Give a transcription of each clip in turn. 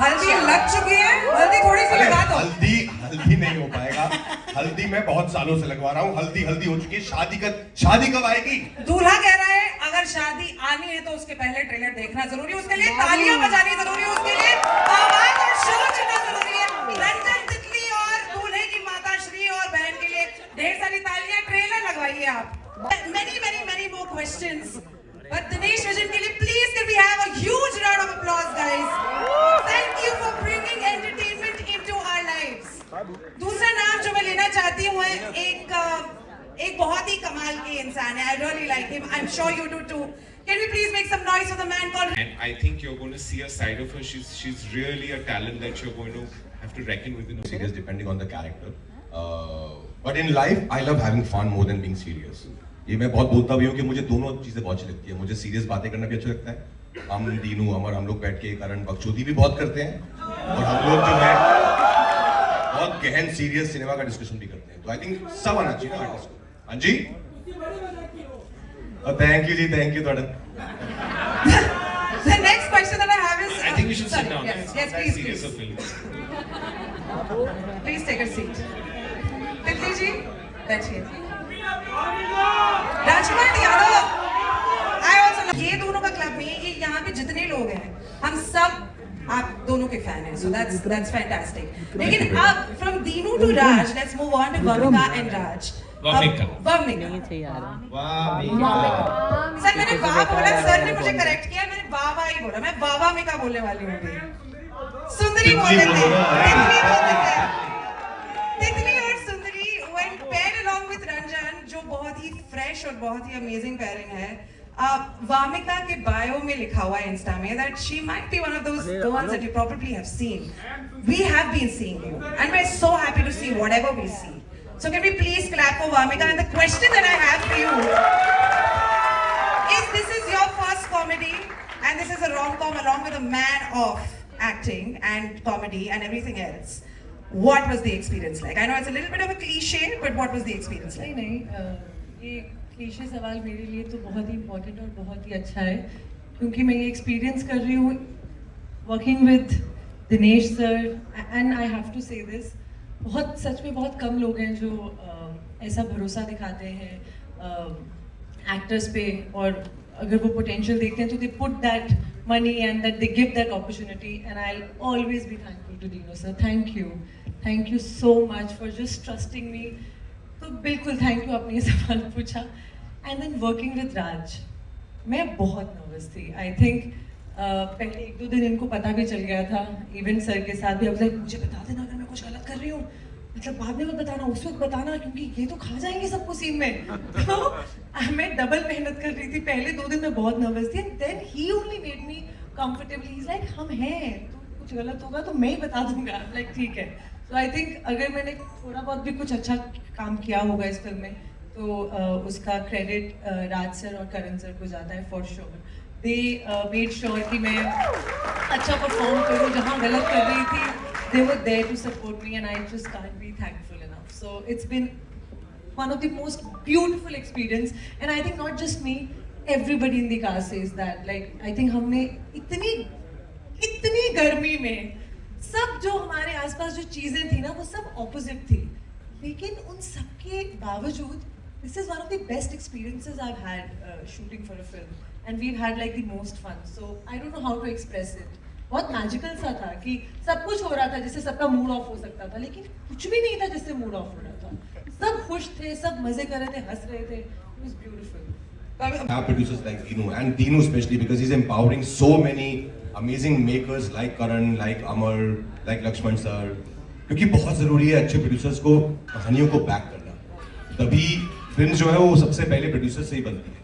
हल्दी लग चुकी है, हल्दी थोड़ी सी लगा दो। हल्दी हल्दी नहीं हो पाएगा। हल्दी मैं बहुत सालों से लगवा रहा हूँ। हल्दी हल्दी हो चुकी है। शादी कब आएगी? दूल्हा कह रहा है अगर शादी आनी है तो उसके पहले ट्रेलर देखना जरूरी है, उसके लिए तालियां बजानी जरूरी है, उसके लिए आवाज और शोर चलना जरूरी है। रंजन तितली और दूल्हे की माता श्री और बहन के लिए ढेर सारी तालियां, ट्रेलर लगवाइए आप। Many more questions, but Dinesh Vijan के लिए please can we have a huge round of applause, guys? Thank you for bringing entertainment into our lives. दूसरा नाम जो मैं लेना चाहती हूँ एक बहुत ही कमाल के इंसान है. I really like him. I'm sure you do too. Can we please make some noise for the man called? And I think you're going to see a side of her. She's really a talent that you're going to have to reckon with. Serious depending on the character. But in life, I love having fun more than being serious. ये मैं बहुत बोलता भी हूँ कि मुझे दोनों चीजें बहुत अच्छी लगती है. मुझे सीरियस बातें करना भी अच्छा लगता है. हम दीनू अमर हम लोग बैठ के कारण बकचोदी भी बहुत करते हैं और हम लोग जो है बहुत गहन सीरियस सिनेमा का डिस्कशन भी करते हैं. तो आई थिंक सब आना चाहिए ना आर्टिस्ट को. हाँ जी, थैंक यू जी, थैंक यू थोड़ा. The next question that I have is. I think we should sit down. Yes, It's please, serious please. of film. Please take a seat. तितली जी, बैठिए. Rajkumar Yadav, I also love. ये दोनों का club में ये यहाँ पे जितने लोग हैं, हम सब आप दोनों के फैन हैं. So that's fantastic. लेकिन अब from Dinu to Raj, let's move on to Vamika and Raj. Vamika. Sir मैंने वाह बोला, सर ने मुझे करेक्ट किया, मैंने वाह ही बोला, मैं वामिका बोलने वाली हूँ अभी. सुंदरी बोल देते हैं. तितली और सुंदरी went paired along with Ranjan, जो बहुत ही फ्रेश और बहुत ही अमेजिंग पेयरिंग है. वामिका के बायो में लिखा हुआ है इंस्टा में that she might be one of those girls that you probably have seen. We have been seeing you and we're so happy to see whatever we see. So can we please clap for Vamika? And the question that I have for you is, this is your first comedy and this is a rom-com along with a man of acting and comedy and everything else. What was the experience like? I know it's a little bit of a cliche, but what was the experience like? नहीं, ये cliché सवाल मेरे लिए तो बहुत ही important और बहुत ही अच्छा है, क्योंकि मैं ये एक्सपीरियंस कर रही हूँ working with Dinesh sir. And I have to say this, बहुत सच में बहुत कम लोग हैं जो ऐसा भरोसा दिखाते हैं एक्टर्स पे, और अगर वो पोटेंशियल देखते हैं तो they put that money and that they give that opportunity, and I'll always be thankful to Dino sir. Thank you so much for just trusting me. तो बिल्कुल thank you, आपने ये सवाल पूछा. And then working with Raj, मैं बहुत nervous थी. I think पहले 1-2 दिन इनको पता भी चल गया था, इवन सर के साथ भी. अब मुझे बता देना अगर मैं कुछ गलत कर रही हूँ, मतलब बाद में मत बताना, उस वक्त बताना, क्योंकि ये तो खा जाएंगे सबको सीन में. तो मैं डबल मेहनत कर रही थी. पहले 2 दिन मैं बहुत नर्वस थी. And then he only made me comfortable. He is like हम हैं, तो कुछ गलत होगा तो मैं ही बता दूंगा. लाइक ठीक है. सो आई थिंक अगर मैंने थोड़ा बहुत भी कुछ अच्छा काम किया होगा इस फिल्म में, तो उसका क्रेडिट राज सर और करण सर को जाता है for sure. They made sure कि मैं अच्छा परफॉर्म करूँ. जहाँ गलत कर रही थी, they were there to support me, and I just can't be thankful enough. So it's been one of the most beautiful experience, and I think not just me, everybody in the cast says that. Like I think हमने इतनी गर्मी में सब जो हमारे आसपास जो चीजें थी ना, वो सब opposite थी, लेकिन उन सब के बावजूद this is one of the best experiences I've had shooting for a film, and we've had like the most fun. So I don't know how to express it. बहुत मैजिकल सा था कि सब कुछ हो रहा था जिससे सबका मूड ऑफ हो सकता था, लेकिन कुछ भी नहीं था जिससे मूड ऑफ हो रहा था. सब खुश थे, सब मजे कर रहे थे, हंस रहे थे. It was beautiful. Our producers like Dinu, and Dinu especially because he's empowering so many amazing makers like Karan, like Amar, like Lakshman sir. क्योंकि बहुत जरूरी है अच्छे प्रोड्यूसर्स को कहानियों को बैक करना. तभी फिल्म जो है वो सबसे पहले प्रोड्यूसर से ही बनती है.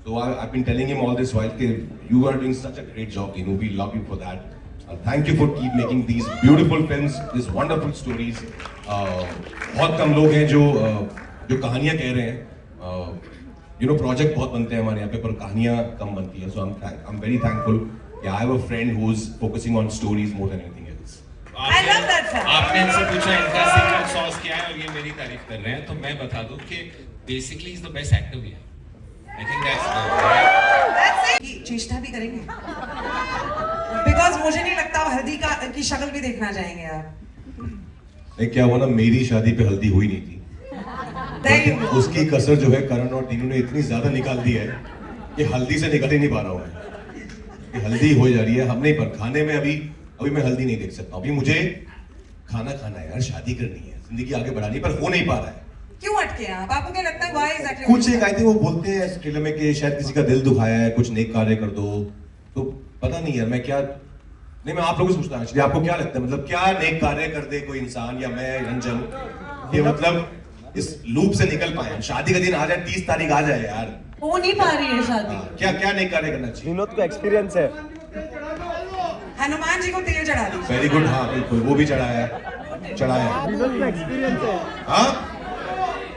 So I've been telling him all this while that you are doing such a great job, Dinu. We love you for that. Thank you for keep making these beautiful films, these wonderful stories. बहुत कम लोग हैं जो कहानियाँ कह रहे हैं. You know, project बहुत बनते हैं हमारे यहाँ पे, पर कहानियाँ कम बनती हैं. So I'm very thankful. Yeah, I have a friend who's focusing on stories more than anything else. I love that fact. आपने इनसे पूछा इनका सीक्रेट सॉस क्या है और ये मेरी तारीफ कर रहे हैं, तो मैं बता दूं कि basically is the best actor we have. I think that's चेष्टा भी करेंगे बिकॉज मुझे नहीं लगता हल्दी की शक्ल भी देखना चाहेंगे आप? नहीं, क्या हुआ ना, मेरी शादी पे हल्दी हुई नहीं थी, There you लेकिन go. उसकी कसर जो है करण और दीनू ने इतनी ज्यादा निकाल दी है कि हल्दी से निकल ही नहीं पा रहा हूँ मैं। कि हल्दी हो जा रही है, हम नहीं, पर खाने में अभी मैं हल्दी नहीं देख सकता। अभी मुझे खाना खाना है यार, शादी करनी है, जिंदगी आगे बढ़ानी है, पर हो नहीं पा रहा है। क्यों अटके हैं आप? आपको क्या लगता है why exactly? कुछ एक आई थी, वो बोलते हैं ट्रेलर में कि शायद किसी का दिल दुखाया है, कुछ नेक कार्य कर दो, तो पता नहीं यार, मैं क्या, नहीं मैं आप लोगों से पूछता हूँ, आपको क्या लगता है, मतलब क्या नेक कार्य कर दे कोई इंसान या मैं रंजन, कि मतलब इस लूप से निकल पाए? शादी का दिन आ जाए, 30 तारीख आ जाए यार, हो नहीं पा रही है शादी। हाँ, क्या क्या नेक कार्य करना चाहिए? विनोद को एक्सपीरियंस है। हनुमान जी को तेल चढ़ा दीजिए। वेरी गुड, हाँ बिल्कुल, वो भी चढ़ाया। विनोद को एक्सपीरियंस है। हाँ,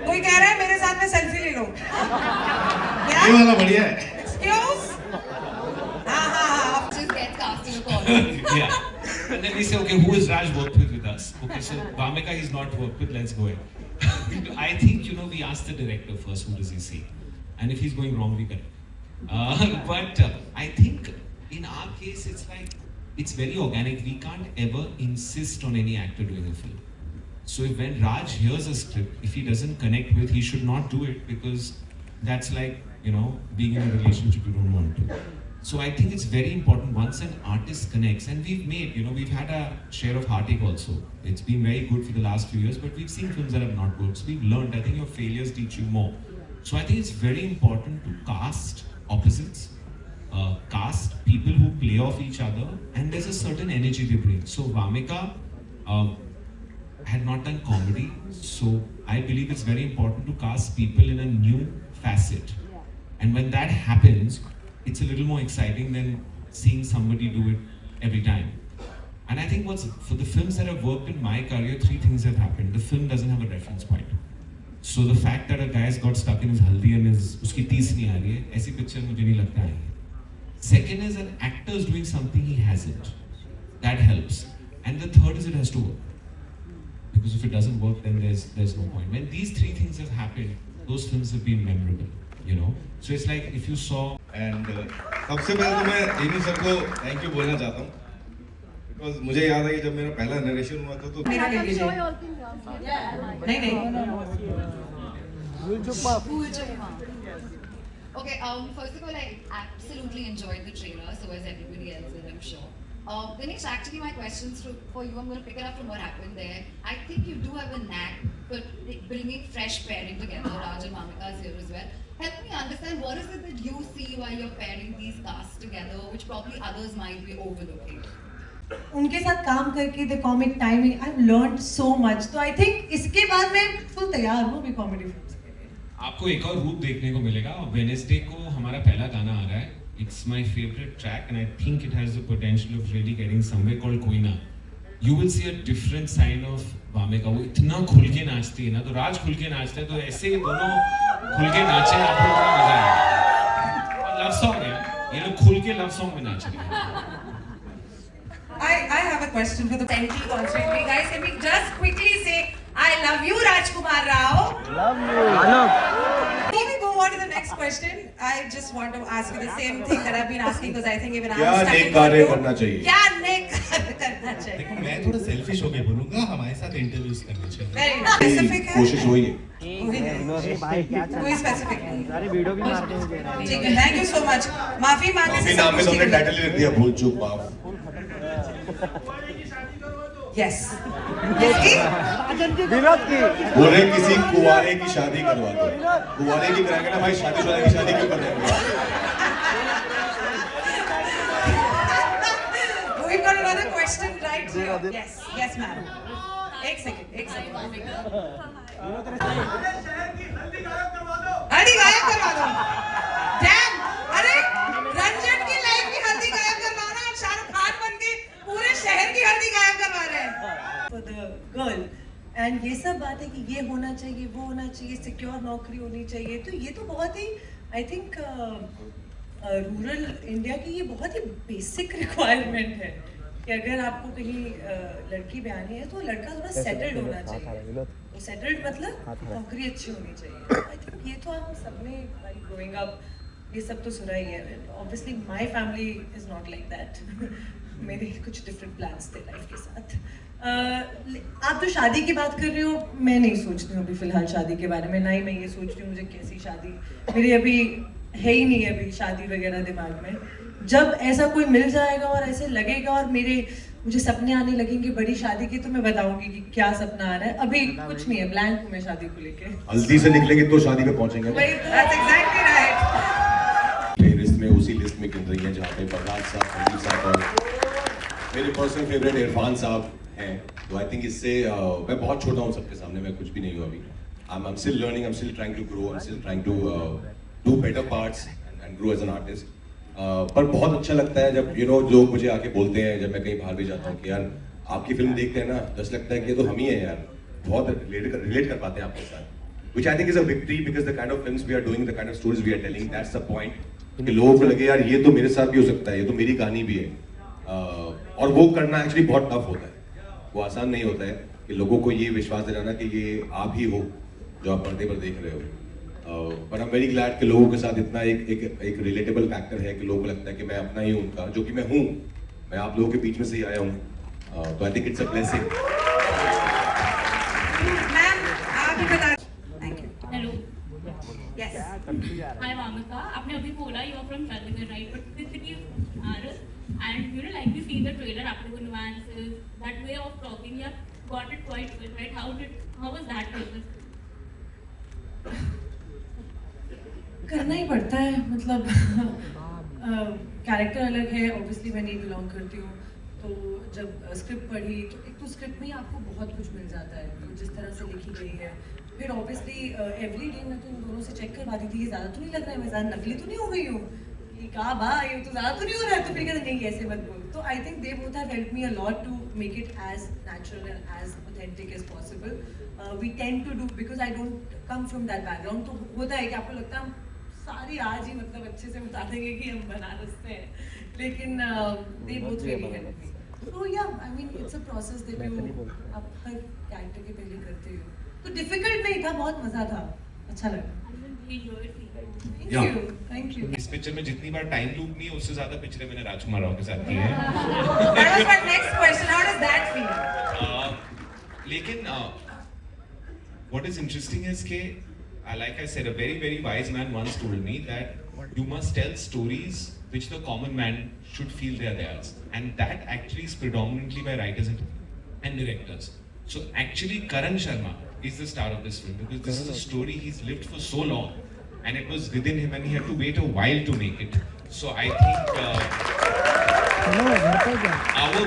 कोई कह रहा है मेरे साथ में सेल्फी ले लो। क्या? ये वाला बढ़िया है। Excuse? हाँ। Just get cast in a corner. Yeah. And then we say, okay, who is Raj worked with us? Okay, so Bhamika he's not worked with, let's go ahead. I think, we ask the director first, who does he see? And if he's going wrong, we correct. But I think in our case, it's like, it's very organic. We can't ever insist on any actor doing a film. So if when Raj hears a script, if he doesn't connect with, he should not do it, because that's like, being in a relationship you don't want to. So I think it's very important once an artist connects, and we've had a share of heartache also. It's been very good for the last few years, but we've seen films that have not worked. So we've learned. I think your failures teach you more. So I think it's very important to cast opposites, cast people who play off each other, and there's a certain energy they bring. So Vamika had not done comedy, so I believe it's very important to cast people in a new facet. And when that happens, it's a little more exciting than seeing somebody do it every time. And I think for the films that have worked in my career, 3 things have happened. The film doesn't have a reference point. So the fact that a guy's got stuck in his haldi and uski tees nahi aa rahi hai, aisi picture mujhe nahi lagta hai. Second is an actor is doing something he hasn't. That helps. And the third is it has to work. Because if it doesn't work, then there's no point. When these 3 things have happened, those films have been memorable. So it's like if you saw. And सबसे पहले तो मैं Dinu sir को thank you बोलना चाहता हूँ, because मुझे याद है कि जब मेरा पहला नरेशन हुआ था तो मेरा ले लीजिए। नहीं। Okay, first of all, I absolutely enjoyed the trailer, so as everybody else did, I'm sure. Dinesh, actually my questions for you, I'm going to pick it up from what happened there. I think you do have a knack for bringing fresh pairing together. Raj and Vamika is here as well. Help me understand, what is it that you see while you're pairing these casts together, which probably others might be overlooking? उनके साथ काम करके the comic timing, I have learned so much. तो I think इसके बाद मैं full तैयार हूँ अभी कॉमेडी फिल्म्स के लिए। आपको एक और रूप देखने को मिलेगा। वेडनेसडे को हमारा पहला गाना आ रहा है। It's my favorite track and I think it has the potential of really getting somewhere called Koina. You will see a different sign of Vamika. वो इतना खुल के नाचती है ना, तो राज खुल के नाचता है, तो ऐसे दोनों खुल के नाचे, आपको बड़ा मजा आएगा। और लव सॉन्ग है, ये लोग खुल के लव सॉन्ग में नाच रहे हैं। I have a question for the Senti constantly. Guys, can we just quickly say, I love you, Rajkumar Rao. Love you. Anand. Before we go on to the next question, I just want to ask you the same thing that I've been asking, because I think even I'm क्या stuck neck in कार्य one करना चाहिए? क्या नेक कार्य करना चाहिए? देखो मैं थोड़ा सेल्फिश होके बोलूंगा, हमारे साथ इंटरव्यूज करने चाहिए। Very specific है? कोशिश हुई है। कोई नहीं। भाई क्या चल कोई specific नहीं। सारे वीडियो भी मारते हैं कह रहे हैं। ठीक है, thank you so much. माफी मांगने काफी से नाम में सब तो हमने कुछ टाइटल ही रख दिया, भूल चूक माफ। Yes. किसकी? विनोद की। बोल रहे किसी कुंवारे की शादी करवा दो। कुंवारे की कराएंगे ना भाई, शादीशुदा की शादी क्यों कर रहे हैं? We've got another question right here. Yes, ma'am. एक सेकंड। हल्दी गायब करवा दो। Damn! अरे रंजन की लाइफ की हल्दी गायब करवाना और शाहरुख खान बन के पूरे शहर की हल्दी गायब करवा रहे हैं। फॉर द गर्ल, एंड ये सब बात है कि ये होना चाहिए, वो होना चाहिए, सिक्योर नौकरी होनी चाहिए, तो ये तो बहुत ही आई थिंक रूरल इंडिया की ये बहुत ही बेसिक रिक्वायरमेंट है कि अगर आपको कहीं लड़की ब्यानी है तो लड़का थोड़ा सेटल्ड होना चाहिए। तो सेटल्ड मतलब नौकरी अच्छी होनी चाहिए। आई थिंक ये तो हम सबने ग्रोइंग अप ये सब तो सुना ही है। Obviously my family is not like that. मेरे कुछ डिफरेंट प्लान्स थे लाइफ के साथ। आप तो शादी की बात कर रहे हो, मैं नहीं सोच रही हूँ अभी फिलहाल शादी के बारे में, ना ही मैं ये सोच रही हूँ मुझे कैसी शादी, मेरी अभी है ही नहीं अभी शादी वगैरह दिमाग में। जब ऐसा कोई मिल जाएगा और ऐसे लगेगा और मुझे सपने आने लगेंगे बड़ी शादी के, तो मैं बताऊंगी कि क्या सपना आ रहा है। अभी कुछ नहीं है, ब्लैंक हूँ मैं शादी को लेके। हल्दी से निकलेंगे तो शादी में पहुंचेंगे। वही तो। That's exactly right. फेवरेट्स में उसी लिस्ट में गिन रही है जहाँ पे बरसात साहब, हल्दी साहब और मेरे पर्सनल फेवरेट इरफान साहब हैं। तो आई थिंक इससे मैं बहुत छोटा हूँ सबके सामने, मैं कुछ भी नहीं हूँ अभी। I'm still learning, I'm still trying to grow, I'm still trying to do better parts and grow as an artist. पर बहुत अच्छा लगता है जब लोग मुझे आके बोलते हैं, जब मैं कहीं बाहर भी जाता हूँ कि यार आपकी फिल्म देखते हैं ना, जैसे लगता है कि ये तो हम ही हैं यार, बहुत रिलेट कर पाते हैं आपके साथ, which I think is a victory because the kind of films we are doing, the kind of stories we are telling, that's the point, कि लोगों को लगे यार ये तो मेरे साथ भी हो सकता है, ये तो मेरी कहानी भी है। और वो करना एक्चुअली बहुत टफ होता है, वो आसान नहीं होता है कि लोगों को ये विश्वास दिलाना कि ये आप ही हो जो आप पर्दे पर देख रहे हो। पर आई एम वेरी ग्लैड कि लोगों के साथ इतना एक रिलेटेबल फैक्टर है कि लोगों को लगता है कि मैं अपना ही हूँ उनका, जो कि मैं हूँ, मैं आप लोगों के बीच में से ही आया हूँ। तो I think it's a blessing. Ma'am आप ही बता। Thank you. Hello Yes. Hi Wamiqa, आपने अभी बोला you are from Chandigarh right, but this city is Bharat and you know like we see the trailer, आपने वो nuances, that way of talking, you got it quite well right, how was that process? करना ही पड़ता है, मतलब character अलग है, obviously मैं नहीं बिलोंग करती हूँ, तो जब स्क्रिप्ट पढ़ी तो एक तो स्क्रिप्ट में ही आपको बहुत कुछ मिल जाता है, तो जिस तरह से लिखी गई है, फिर ऑब्वियसली एवरी डे मैं तो इन दोनों से चेक करवाती थी, ये ज़्यादा तो नहीं लग रहा है, मैं ज़्यादा नकली तो नहीं हो गई हूँ, ये कहा बा ये तो ज़्यादा तो नहीं हो रहा है, तो फिर कहते नहीं ऐसे मत बोल। तो I think they both have help me a lot to make it as natural and as authentic as possible. We tend to do, because I don't come from that background, तो होता है कि आपको लगता है सारी आज ही मतलब अच्छे से बता देंगे कि हम बनारस से हैं, लेकिन they both really help me. तो या I mean it's a process that you आप हर कैरेक्टर के पहले करते हो, तो डिफिकल्ट नहीं था, बहुत मजा था, अच्छा लगा। Thank you. इस पिक्चर में जितनी बार टाइम लूप नहीं है उससे ज्यादा पिक्चरें मैंने राजकुमार राव के साथ की है। That was my next question. How does that feel? लेकिन what is interesting is कि like I said, a very wise man once told me that you must tell stories which the common man should feel they are theirs, and that actually is predominantly by writers and directors. So actually Karan Sharma is the star of this film because this is a story he's lived for so long and it was within him and he had to wait a while to make it. So I think our